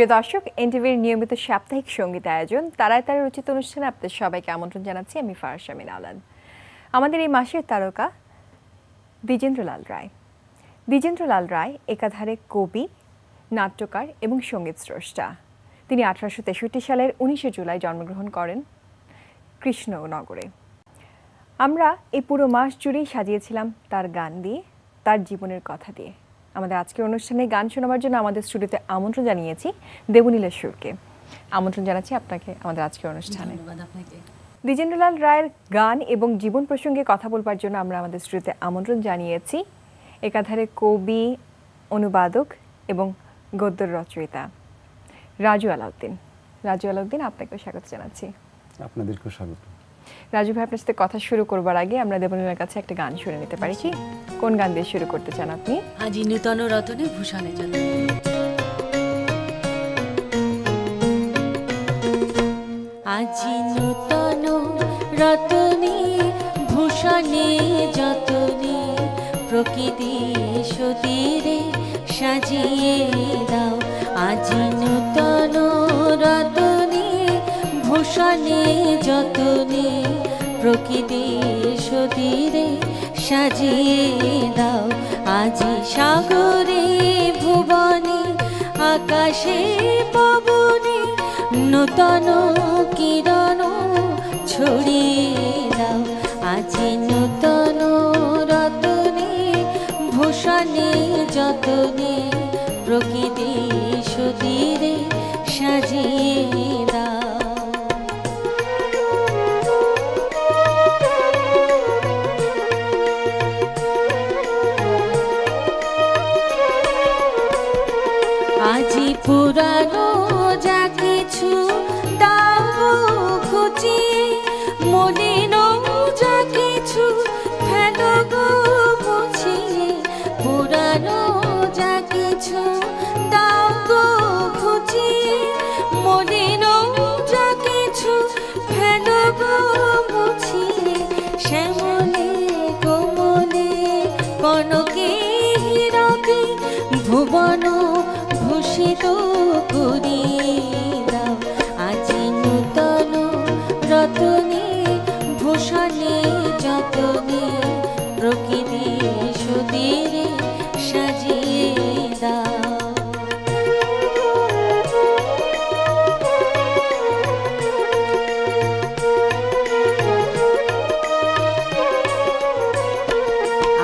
প্রিয় দর্শক, এনটিভির নিয়মিত সাপ্তাহিক সঙ্গীত আয়োজন তারায় তারায় রচিত অনুষ্ঠানে আপনাদের সবাইকে আমন্ত্রণ জানাচ্ছি। আমি ফারশা মিনা আলান। আমাদের এই মাসের তারকা দ্বিজেন্দ্রলাল রায়। দ্বিজেন্দ্রলাল রায় একাধারে কবি, নাট্যকার এবং সঙ্গীত স্রষ্টা। তিনি 1863 সালের 19 জুলাই জন্মগ্রহণ করেন কৃষ্ণনগরে। আমরা এই পুরো মাস জুড়েই সাজিয়েছিলাম তার গান দিয়ে, তার জীবনের কথা দিয়ে। আমাদের আজকের অনুষ্ঠানে গান শোনাবার জন্য আমাদের স্টুডিওতে আমন্ত্রণ জানিয়েছি দেবনীলা সুরকে। আমন্ত্রণ জানাচ্ছি আপনাকে আমাদের আজকের অনুষ্ঠানে। দ্বিজেন্দ্রলাল রায়ের গান এবং জীবন প্রসঙ্গে কথা বলবার জন্য আমরা আমাদের স্টুডিওতে আমন্ত্রণ জানিয়েছি একাধারে কবি, অনুবাদক এবং গদ্য রচয়িতা রাজু আলাউদ্দিন। রাজু আলাউদ্দিন, আপনাকেও স্বাগত জানাচ্ছি। আপনাদেরকেও স্বাগত। রাজু ভাই, আপনার সাথে কথা শুরু করবার আগে আমরা দেবনীলার কাছে একটা গান শুনে নিতে পারি কি? কোন গান দিয়ে শুরু করতে চান আপনি? আজি নূতন রতনে ভূষণে জন্য। আজি নূতন রতনে ভূষণে যতনে প্রকৃতি সতীরে সাজিয়ে দাও। আজি নূতন রতনে ভূষণে যতনে প্রকৃতি সতীরে সাজিয়ে দাও। আজি সাগরে ভুবনে আকাশে পবনে নূতন কিরণ ছড়িয়ে দাও। আজি নূতন রতনে ভূষণে যতনে প্রকৃতি সতীরে সাজিয়ে দাও। আজি পুরানো যা কিছু দাও খুঁজিয়ে, মলিন যা কিছু ফেলো গো মুছিয়ে। পুরানো যা কিছু দাও গো খুঁজিয়ে, মলিন যা কিছু ফেলো গো মুছিয়ে। শ্যামলে কোমলে কনকে হীরকে ভুবন ভূষিত করিয়ে দাও। আজি নূতন রতনে ভূষণে যতনে প্রকৃতি সতীরে সাজিয়ে দাও।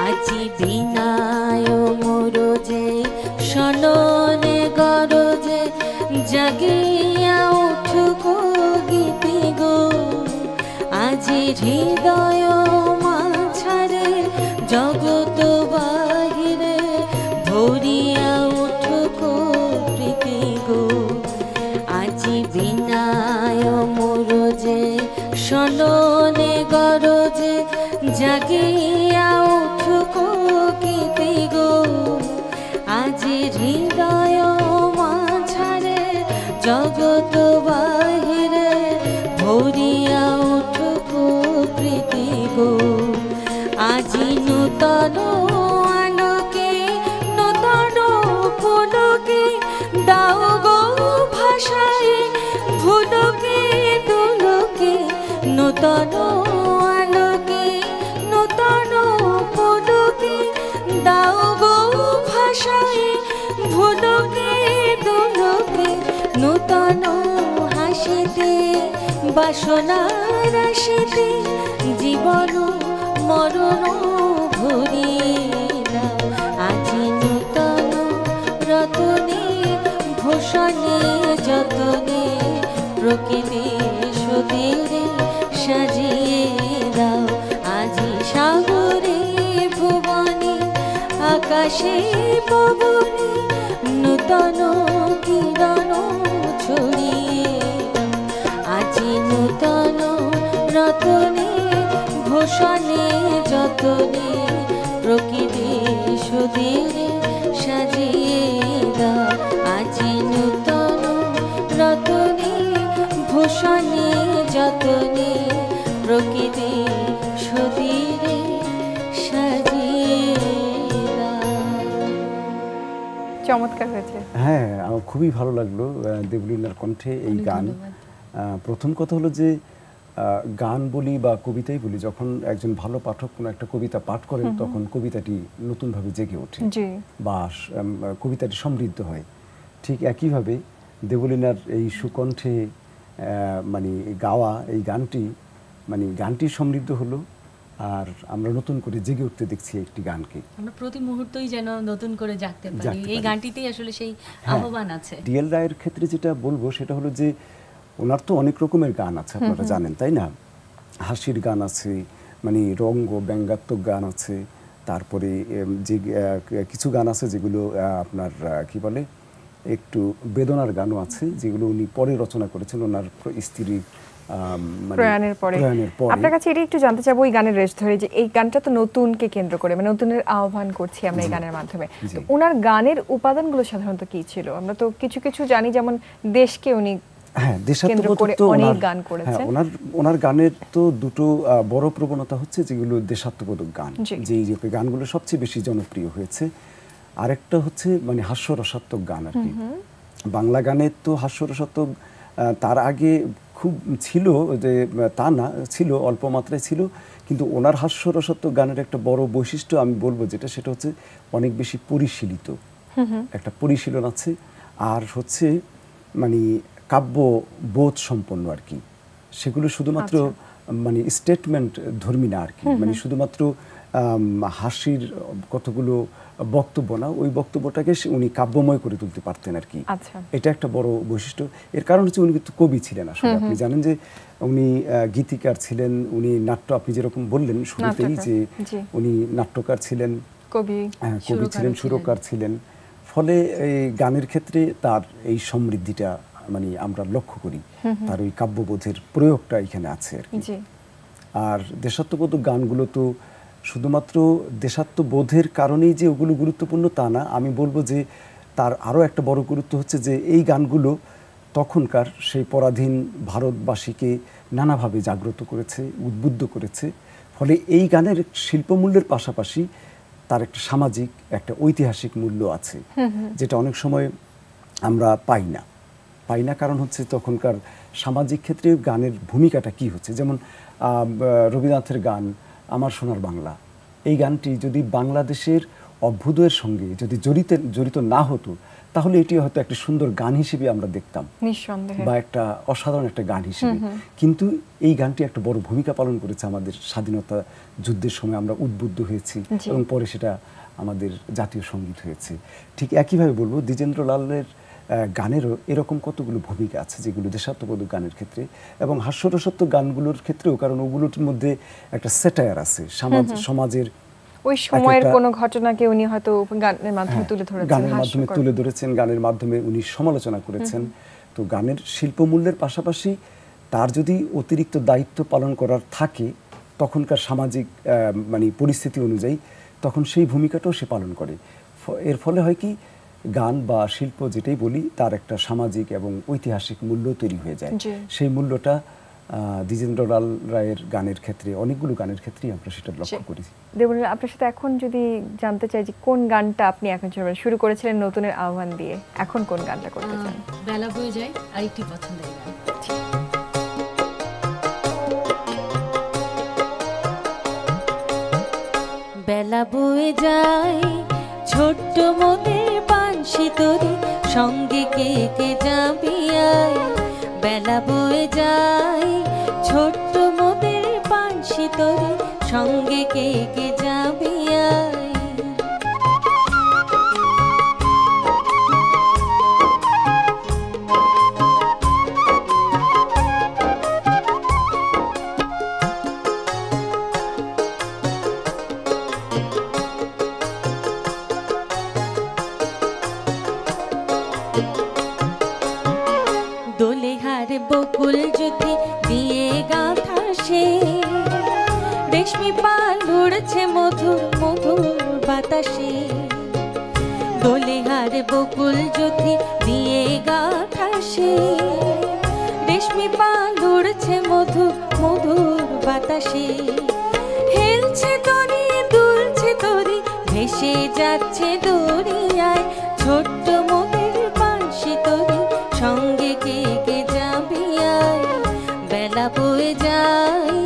আজি বিনায় মোরজে সননে গরজে জাগিয়া উঠুকো গীতি গো। আজি হৃদয় মাঝারে জগত বাহিরে ভরিয়া উঠুকো প্রীতি গো। আজি বিনায় মোরজে সননে গরজে জাগিয়া উঠুকো গীতি গো। আজি হৃদয় মাঝারে জগত বাহিরে ভরিয়া উঠুকো প্রীতি গো। আজি নূতন আলোকে নূতন পুলকে দাও গো ভাষায় ভুলকে দুলকে। নূতন আলোকে নূতন পুলকে দাও গো ভাষায় ভুলকে দুলকে। নূতন হাসিতে বাসনা রাশিতে জীবন মরণ ভরিয়ে দাও। আজি নূতন রতনে ভূষণে যতনে প্রকৃতি সতীরে সাজিয়ে দাও। আজি সাগরে ভুবনে আকাশে পবনে নূতন কিরণ ছড়িয়ে দাও। আজি নূতন রতনে ভূষণে যতনে প্রকৃতি সতীরে সাজিয়ে দাও। আজি নূতন রতনে ভূষণে যতনে প্রকৃতি সতীরে সাজিয়ে দাও। চমৎকার হয়েছে। হ্যাঁ, আমার খুবই ভালো লাগলো দেবলীনার কণ্ঠে এই গান। প্রথম কথা হলো যে গান বলি বা কবিতাই বলি, যখন একজন ভালো পাঠক কোনো একটা কবিতা পাঠ করেন তখন কবিতাটি নতুনভাবে জেগে ওঠে বা কবিতাটি সমৃদ্ধ হয়। ঠিক একইভাবে দেবলীনার এই সুকণ্ঠে মানে গাওয়া এই গানটি, মানে গানটি সমৃদ্ধ হলো আর আমরা নতুন করে জেগে উঠতে দেখছি একটি গানকে। আমরা প্রতি মুহূর্তই যেন নতুন করে জাগতে পারি, এই গানটিতেই আসলে সেই আহ্বান আছে। ডিএল রায়ের ক্ষেত্রে যেটা বলবো সেটা হলো যে ওনার তো অনেক রকমের গান আছে, আপনারা জানেন তাই না? হাসির গান আছে, মানে রঙ্গ ব্যঙ্গাত্মক গান আছে, তারপরে যে কিছু গান আছে যেগুলো আপনার কি বলে একটু বেদনার গানও আছে, যেগুলো উনি পরে রচনা করেছেন ওনার স্ত্রীর প্রয়াণের পরে। আপনার কাছে এটা একটু জানতে চাবো, এই গানের রেশ ধরে যে এই গানটা তো নতুনকে কেন্দ্র করে, মানে নতুনের আহ্বান করছি আমরা এই গানের মাধ্যমে। তো ওনার গানের উপাদানগুলো সাধারণত কি ছিল? আমরা তো কিছু কিছু জানি, যেমন দেশকে উনি অনেক গান করেছেন। ওনার গানের তো দুটো বড় প্রবণতা হচ্ছে, যেগুলো দেশাত্মবোধক গান, যেই গানগুলো সবচেয়ে বেশি জনপ্রিয় হয়েছে। আরেকটা হচ্ছে মানে হাস্যরসাত্মক গান আর কি। বাংলা গানের তো হাস্যরসাত্মক তার আগে খুব ছিল, যে তা না, ছিল অল্প মাত্রায় ছিল, কিন্তু ওনার হাস্যরসাত্মক গানের একটা বড় বৈশিষ্ট্য আমি বলবো যেটা, সেটা হচ্ছে অনেক বেশি পরিশীলিত, একটা পরিশীলন আছে, আর হচ্ছে মানে কাব্য বোধ সম্পন্ন আর কি। সেগুলো শুধুমাত্র মানে স্টেটমেন্ট ধর্মী না আর কি, মানে শুধুমাত্র হাসির কতগুলো বক্তব্য না, ওই বক্তব্যটাকে উনি কাব্যময় করে তুলতে পারতেন আর কি। এটা একটা বড় বৈশিষ্ট্য। এর কারণ হচ্ছে উনি কিন্তু কবি ছিলেন আসলে। আপনি জানেন যে উনি গীতিকার ছিলেন, উনি নাট্য, আপনি যেরকম বললেন শুরুতেই যে উনি নাট্যকার ছিলেন, কবি ছিলেন, সুরকার ছিলেন। ফলে এই গানের ক্ষেত্রে তার এই সমৃদ্ধিটা মানে আমরা লক্ষ্য করি, তার ওই কাব্যবোধের প্রয়োগটা এখানে আছে আর কি। আর দেশাত্মবোধক গানগুলো তো শুধুমাত্র দেশাত্মবোধের কারণেই যে ওগুলো গুরুত্বপূর্ণ তা না, আমি বলবো যে তার আরও একটা বড় গুরুত্ব হচ্ছে যে এই গানগুলো তখনকার সেই পরাধীন ভারতবাসীকে নানাভাবে জাগ্রত করেছে, উদ্বুদ্ধ করেছে। ফলে এই গানের শিল্পমূল্যের পাশাপাশি তার একটা সামাজিক, একটা ঐতিহাসিক মূল্য আছে, যেটা অনেক সময় আমরা পাই না। কারণ হচ্ছে তখনকার সামাজিক ক্ষেত্রে গানের ভূমিকাটা কি হচ্ছে। যেমন রবীন্দ্রনাথের গান আমার সোনার বাংলা, এই গানটি যদি বাংলাদেশের অভ্যুদয়ের সঙ্গে যদি জড়িত না হতো, তাহলে এটি হয়তো একটা সুন্দর গান হিসেবে আমরা দেখতাম, নিঃসন্দেহে, বা একটা অসাধারণ একটা গান হিসেবে। কিন্তু এই গানটি একটা বড় ভূমিকা পালন করেছে আমাদের স্বাধীনতা যুদ্ধের সময়। আমরা উদ্বুদ্ধ হয়েছি এবং পরে সেটা আমাদের জাতীয় সঙ্গীত হয়েছে। ঠিক একইভাবে বলবো দ্বিজেন্দ্রলালের গানেরও এরকম কতগুলো ভূমিকা আছে, যেগুলো দেশাত্মবোধক গানের ক্ষেত্রে এবং হাস্যরসাত্মক গানগুলোর ক্ষেত্রেও, কারণ ওগুলোর মধ্যে একটা স্যাটায়ার আছে, সমাজের ওই সময়ের কোনো ঘটনাকে উনি হয়তো গানের মাধ্যমে তুলে ধরেছেন, গানের মাধ্যমে উনি সমালোচনা করেছেন। তো গানের শিল্পমূল্যের পাশাপাশি তার যদি অতিরিক্ত দায়িত্ব পালন করার থাকে তখনকার সামাজিক মানে পরিস্থিতি অনুযায়ী, তখন সেই ভূমিকাটাও সে পালন করে। এর ফলে হয় কি, গান বা শিল্প যেটাই বলি, তার একটা সামাজিক এবং ঐতিহাসিক মূল্য তৈরি হয়ে যায়। সেই মূল্যটা দ্বিজেন্দ্রলাল রায়ের গানের ক্ষেত্রে, অনেকগুলো গানের ক্ষেত্রেই আমরা সেটা লক্ষ্য করি। দেবলীনা, আপনার সাথে এখন যদি জানতে চাই যে কোন গানটা আপনি এখন শুরু করেছিলেন নতুনের আহ্বান দিয়ে, এখন কোন গানটা করতে চান? বেলা বয়ে যায় আরেকটি পছন্দের গান। বেলা বয়ে যায় ছোট্ট মোদের বাঁশি তরি, সঙ্গে কে কে যাবি আয়। বেলা বয়ে যায় ছোট্ট মোদের বাঁশি তরি, সঙ্গে কে কে যাবি আয়। দোলেহার বকুল জ্যোতি দিয়ে গাঁথা সে, রেশমি পাল উড়ছে মধুর মধুর বাতাসে। দোলেহার বকুল জ্যোতি দিয়ে গাঁথা সে, রেশমি পাল উড়ছে মধুর মধুর বাতাসে। হেলছে তরি দুলছে তরি, ভেসে যাচ্ছে দরিয়ায় ছোট্ট মোদের বাঁশি তরি সঙ্গে কে কে যাবি আয় বেলা বয়ে যায়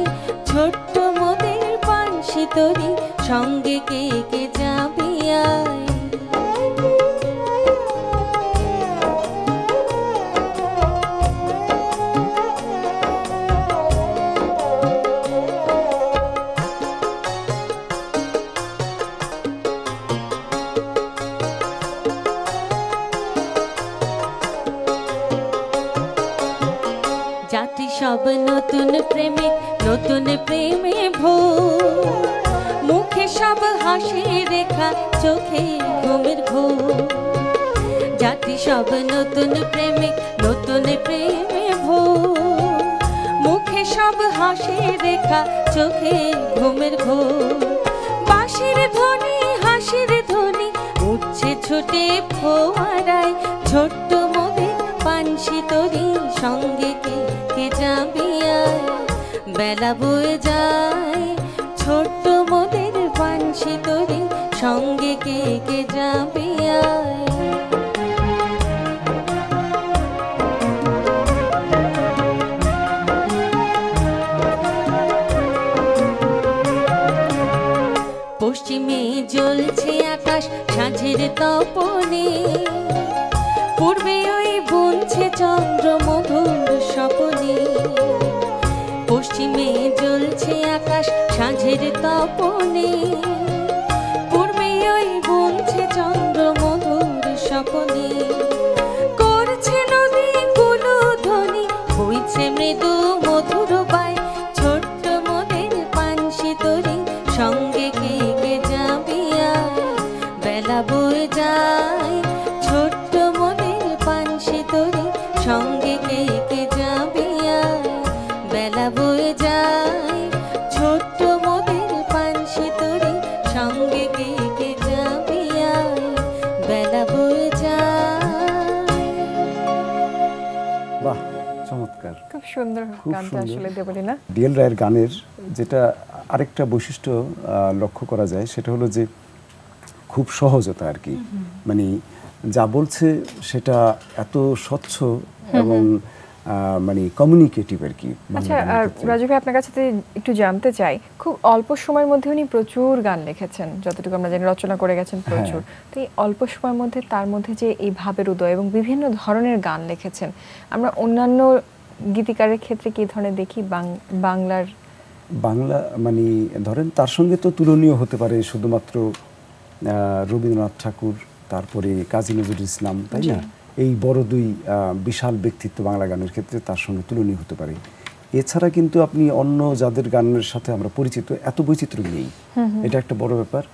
ছোট্ট মোদের বাঁশি তরি সঙ্গে কে কে যাবি আয় জাতি সব নতুন প্রেমিক নতুন প্রেমে ভোর মুখে সব হাসি রেখা চোখে ঘুমের ঘোর জাতি সব নতুন প্রেমিক নতুন প্রেমে ভোর মুখে সব হাসি রেখা চোখে ঘুমের ঘোর বাঁশির ধ্বনি হাসির ধ্বনি উঠছে ছুটে ফোয়ারায় ছোট্ট মোদের বাঁশি তরি সঙ্গে কে কে যাবি আয় বেলা বয়ে যায় ছোট্ট মোদের বাঁশি তরি সঙ্গে কে কে যাবি আয় পশ্চিমে জ্বলছে আকাশ সাঁঝের তপনে পূর্বে ওই বুনছে চন্দ্র মধুর স্বপনে পশ্চিমে জ্বলছে আকাশ সাঁঝের তপনে পূর্বে ওই বুনছে চন্দ্র মধুর স্বপনে করছে নদী কুলো ধ্বনি বইছে মৃদু মধুর বাই ছোট্ট মোদের বাঁশি তরি সঙ্গে কে কে যাবি আয় বেলা বয়ে যায় ছোট্ট মোদের বাঁশি তরি সঙ্গে কে কে যাবি আয় বেলা বয়ে যায় ছোট্ট মোদের বাঁশি তরি সঙ্গে কে কে যাবি আয় বেলা বয়ে যায়। বাহ, চমৎকার, খুব সুন্দর গানটা আসলে দেবলীনা। ডিএল রায়ের গানের যেটা আরেকটা বৈশিষ্ট্য লক্ষ্য করা যায় সেটা হলো যে খুব সহজতা আর কি, মানে যা বলছে সেটা এত স্বচ্ছ এবং মানে কমিউনিকেটিভ আর কি। আচ্ছা রাজু ভাই, আপনার কাছে একটু জানতে চাই, খুব অল্প সময়ের মধ্যে উনি প্রচুর গান লিখেছেন, যতটুকু আমরা জানি রচনা করে গেছেন প্রচুর। তো এই অল্প সময়ের মধ্যে তার মধ্যে যে এই ভাবের উদয় এবং বিভিন্ন ধরনের গান লিখেছেন, আমরা অন্যান্য গীতিকারের ক্ষেত্রে কি ধরনের দেখি বাংলা মানে ধরেন তার সঙ্গে তো তুলনীয় হতে পারে শুধুমাত্র রবীন্দ্রনাথ ঠাকুর, তারপরে কাজী নজরুল ইসলাম, তাই না? এই বড় দুই বিশাল ব্যক্তিত্ব বাংলা গানের ক্ষেত্রে তার সঙ্গে তুলনীয় হতে পারে। এছাড়া কিন্তু আপনি অন্য যাদের গানের সাথে আমরা পরিচিত, এত বৈচিত্র্য নেই, এটা একটা বড় ব্যাপার।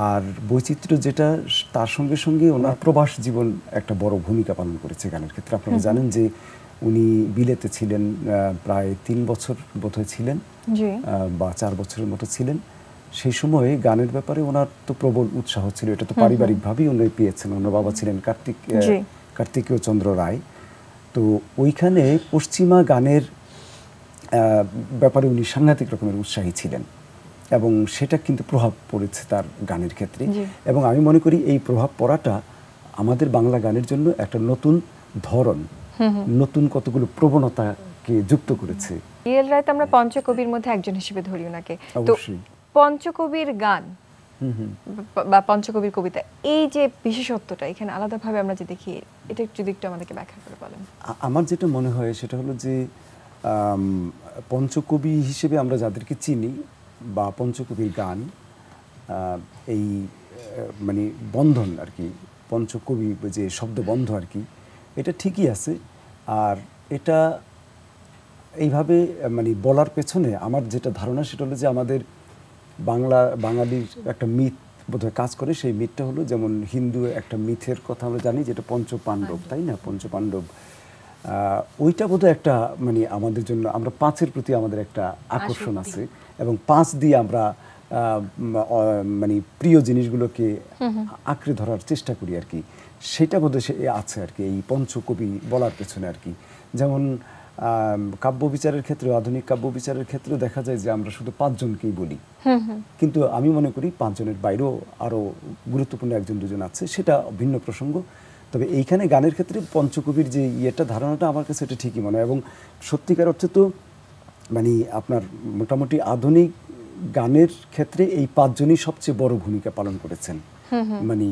আর বৈচিত্র্য যেটা, তার সঙ্গে সঙ্গে ওনার প্রবাস জীবন একটা বড় ভূমিকা পালন করেছে গানের ক্ষেত্রে। আপনারা জানেন যে উনি বিলেতে ছিলেন প্রায় 3 বছর বোধহয় ছিলেন, বা 4 বছরের মতো ছিলেন। সেই সময়ে গানের ব্যাপারে ওনার তো প্রবল উৎসাহ ছিল, এটা তো পারিবারিকভাবেই উনি পেয়েছেন। ওনার বাবা ছিলেন কার্তিকেয় চন্দ্র রায়। তো ওইখানে পশ্চিমা গানের ব্যাপারে উনি সাংঘাতিক রকমের উৎসাহী ছিলেন এবং সেটা কিন্তু প্রভাব পড়েছে তার গানের ক্ষেত্রে। এবং আমি মনে করি এই প্রভাব পড়াটা আমাদের বাংলা গানের জন্য একটা নতুন ধরন, নতুন কতগুলো প্রবণতাকে যুক্ত করেছে। ডিএল রায় তো আমরা পঞ্চকবির মধ্যে একজন হিসেবে ধরি ওনাকে। তো পঞ্চকবির গান বা পঞ্চকবির কবিতা, এই যে বিশেষত্বটা এখানে আলাদাভাবে আমরা যে দেখি, এটা যদি একটু আমাদেরকে ব্যাখ্যা করে বলেন। আমার যেটা মনে হয় সেটা হলো যে পঞ্চকবি হিসেবে আমরা যাদেরকে চিনি বা পঞ্চকবির গান, এই মানে বন্ধন আর কি, পঞ্চকবি যে শব্দবন্ধ আর কি, এটা ঠিকই আছে। আর এটা এইভাবে মানে বলার পেছনে আমার যেটা ধারণা সেটা হলো যে আমাদের বাঙালির একটা মিথ বোধহয় কাজ করে। সেই মিথটা হলো, যেমন হিন্দু একটা মিথের কথা আমরা জানি যেটা পঞ্চপাণ্ডব, তাই না? পঞ্চপাণ্ডব, ওইটা বোধহয় একটা মানে আমাদের জন্য, আমরা 5-এর প্রতি আমাদের একটা আকর্ষণ আছে এবং 5 দিয়ে আমরা মানে প্রিয় জিনিসগুলোকে আঁকড়ে ধরার চেষ্টা করি আর কি। সেটা বোধহয় আছে আর কি এই পঞ্চকবি বলার পেছনে আর কি। যেমন কাব্য বিচারের ক্ষেত্রে, আধুনিক কাব্য বিচারের ক্ষেত্রে দেখা যায় যে আমরা শুধু 5 জনকেই বলি, কিন্তু আমি মনে করি 5 জনের বাইরেও আরো গুরুত্বপূর্ণ 1-2 জন আছে, সেটা ভিন্ন প্রসঙ্গ। তবে এইখানে গানের ক্ষেত্রে পঞ্চকবির যে ধারণাটা আমার কাছে এটা ঠিকই মনে হয়, এবং সত্যিকার অর্থে তো মানে আপনার মোটামুটি আধুনিক গানের ক্ষেত্রে এই 5 জনই সবচেয়ে বড় ভূমিকা পালন করেছেন। মানে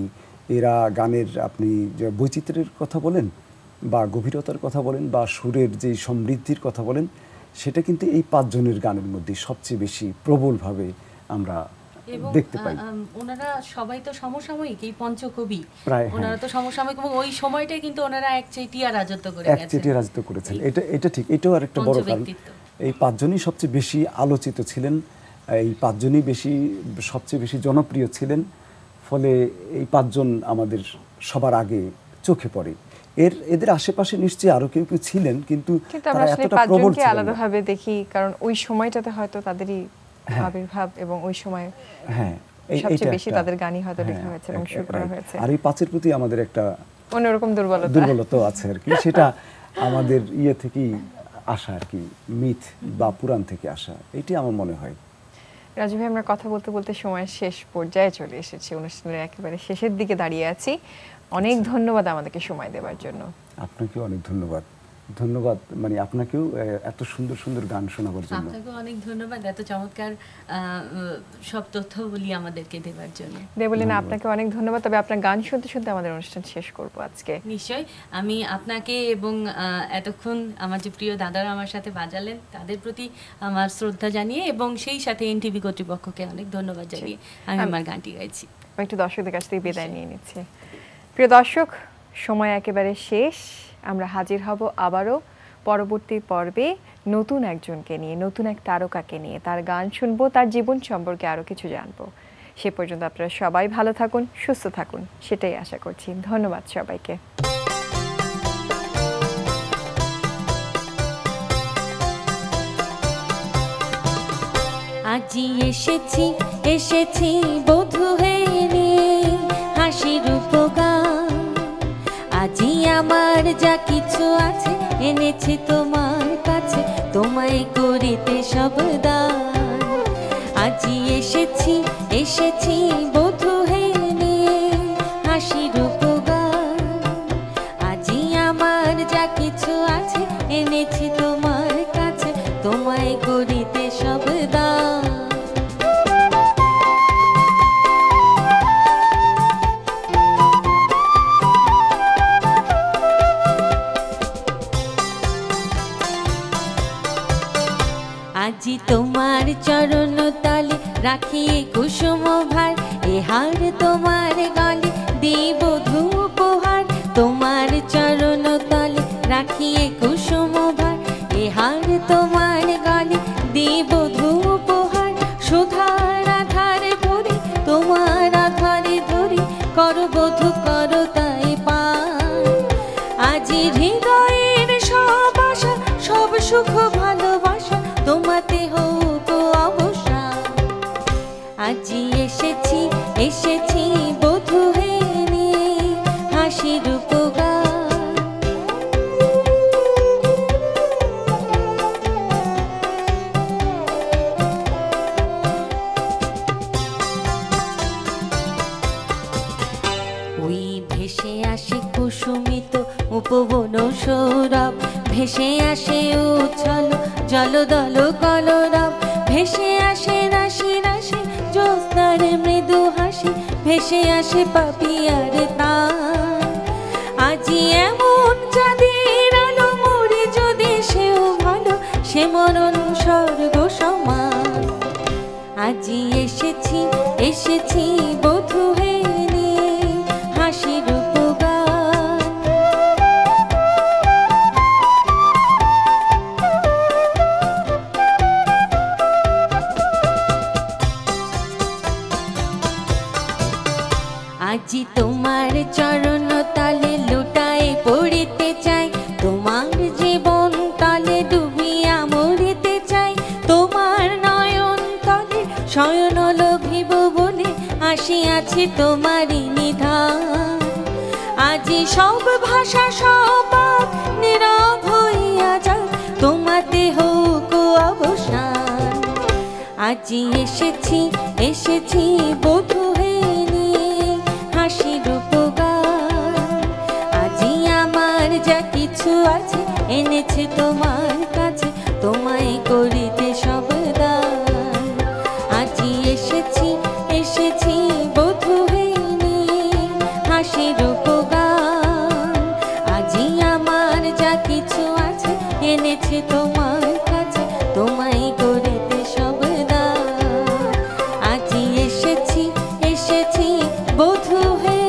এরা গানের আপনি যে বৈচিত্র্যের কথা বলেন বা গভীরতার কথা বলেন বা সুরের যে সমৃদ্ধির কথা বলেন, সেটা কিন্তু এই 5 জনের গানের মধ্যে সবচেয়ে বেশি প্রবলভাবে আমরা দেখতে পাই। ওনারা সবাই তো সমসাময়িক, এই পঞ্চকবি প্রায় ওনারা তো সমসাময়িক, এবং ওই সময়টাই কিন্তু ওনারা একচেটিয়া রাজত্ব করে গেছেন। একচেটিয়া রাজত্ব করেছেন, এটা ঠিক, এটাও আরেকটা বড় কারণ। এই 5 জনই সবচেয়ে বেশি আলোচিত ছিলেন, এই 5 জনই সবচেয়ে বেশি জনপ্রিয় ছিলেন, ফলে এই 5 জন আমাদের সবার আগে চোখে পড়ে। এদের আশেপাশে নিশ্চয়ই আরো কেউ কেউ ছিলেন, কিন্তু আমরা আসলে 5 জনকে আলাদাভাবে দেখি, কারণ ওই সময়টাতে হয়তো তাদেরই আবির্ভাব, এবং ওই সময় সবচেয়ে বেশি তাদের গানই হয়তো লেখা হয়েছে এবং সুর করা হয়েছে। আর এই 5-এর প্রতি আমাদের একটা অন্যরকম দুর্বলতা আছে আর কি, সেটা আমাদের থেকেই আসা আর কি, মিথ বা পুরাণ থেকে আসা, এটি আমার মনে হয়। রাজু ভাই, আমরা কথা বলতে বলতে সময়ের শেষ পর্যায়ে চলে এসেছি, অনুষ্ঠানের একেবারে শেষের দিকে দাঁড়িয়ে আছি। অনেক ধন্যবাদ আমাদেরকে সময় দেওয়ার জন্য। আপনাকেও অনেক ধন্যবাদ। মানে আপনাকেও এত সুন্দর সুন্দর গান শোনাবার জন্য। আপনাকেও অনেক ধন্যবাদ এত চমৎকার সব তথ্য বলি আমাদেরকে দেওয়ার জন্য। দেবলিনা, আপনাকে অনেক ধন্যবাদ। তবে আপনার গান শুনতে শুনতে আমাদের অনুষ্ঠান শেষ করব আজকে। নিশ্চয়ই। আমি আপনাকে এবং এতক্ষণ আমার যে প্রিয় দাদারা আমার সাথে বাজালেন তাদের প্রতি আমার শ্রদ্ধা জানিয়ে এবং সেই সাথে এনটিভি কর্তৃপক্ষকে অনেক ধন্যবাদ জানিয়ে আমি আমার গানটি গাইছি। একটু দর্শকদের কাছ থেকে বিদায় নিয়ে নিচ্ছি। প্রিয় দর্শক, সময় একেবারে শেষ। আমরা হাজির হব আবারও পরবর্তী পর্বে নতুন একজনকে নিয়ে, নতুন এক তারকাকে নিয়ে। তার গান শুনবো, তার জীবন সম্পর্কে আরও কিছু জানবো। সে পর্যন্ত আপনারা সবাই ভালো থাকুন, সুস্থ থাকুন, সেটাই আশা করছি। ধন্যবাদ সবাইকে। আজি এসেছি বধূ হয়ে হাসির উপগান। আজি আমার যা কিছু আছে এনেছি তোমার কাছে, তোমায় করিতে সব দান। আজি এসেছি বধূ হয়ে হাসির উপগান। আজি আমার যা কিছু আছে এনেছি তোমার কাছে, তোমায় করিতে সব দান। আজি তোমার চরণ তলে রাখি কুসুম ভার, এ হার তোমার গলে দিব ধূপহার। তোমার চরণ তলে রাখি কুসুম ভার, এ হার তোমার গলে দিব ধূপহার। সুধার আধার ভরি তোমার আধারে ধরি, কর বধূ কর তাই পার। আজি হৃদয়ের সব আশা সব সুখ ভালোবাসা তোমাতে হোক অবসান। আজি এসেছি বধূ হয়ে হাসির উপগান। ওই ভেসে আসে কুসুমিত উপবন সৌরভ, ভেসে আসে উচ্ছল জলদল কলরব। ভেসে আসে রাশি রাশি জ্যোৎস্নার মৃদু হাসি, ভেসে আসে পাপিয়ার তান। আজি এমন চাঁদের আলো মরি যদি সেও ভালো, সে মরণ স্বর্গ সমান। আজি এসেছি বধূ হয়ে হাসির উপগান। আজি তোমার চরণ তালে লুটায় পড়িতে চাই, তোমার জীবন তালে ডুবিয়া মরিতে চাই। তোমার নয়ন তলে শয়ন লোভিব বলে আসিয়াছি তোমারই নিধান। আজি সব ভাষা সব নীরব হইয়া যাক, তোমাতে হোক অবসান। আজি এসেছি এসেছি বধূ হয়ে নিয়ে হাসির উপগান। আজি আমার যা কিছু আছে এনেছে তোমার কাছে, তোমায় করিতে সব দান। আজি এসেছি এসেছি বধূ হয়ে নিয়ে হাসির উপগান। আজি আমার যা কিছু আছে এনেছে তোমার কাছে, তোমায় করিতে সব দান। আজি এসেছি এসেছি বধূ হয়ে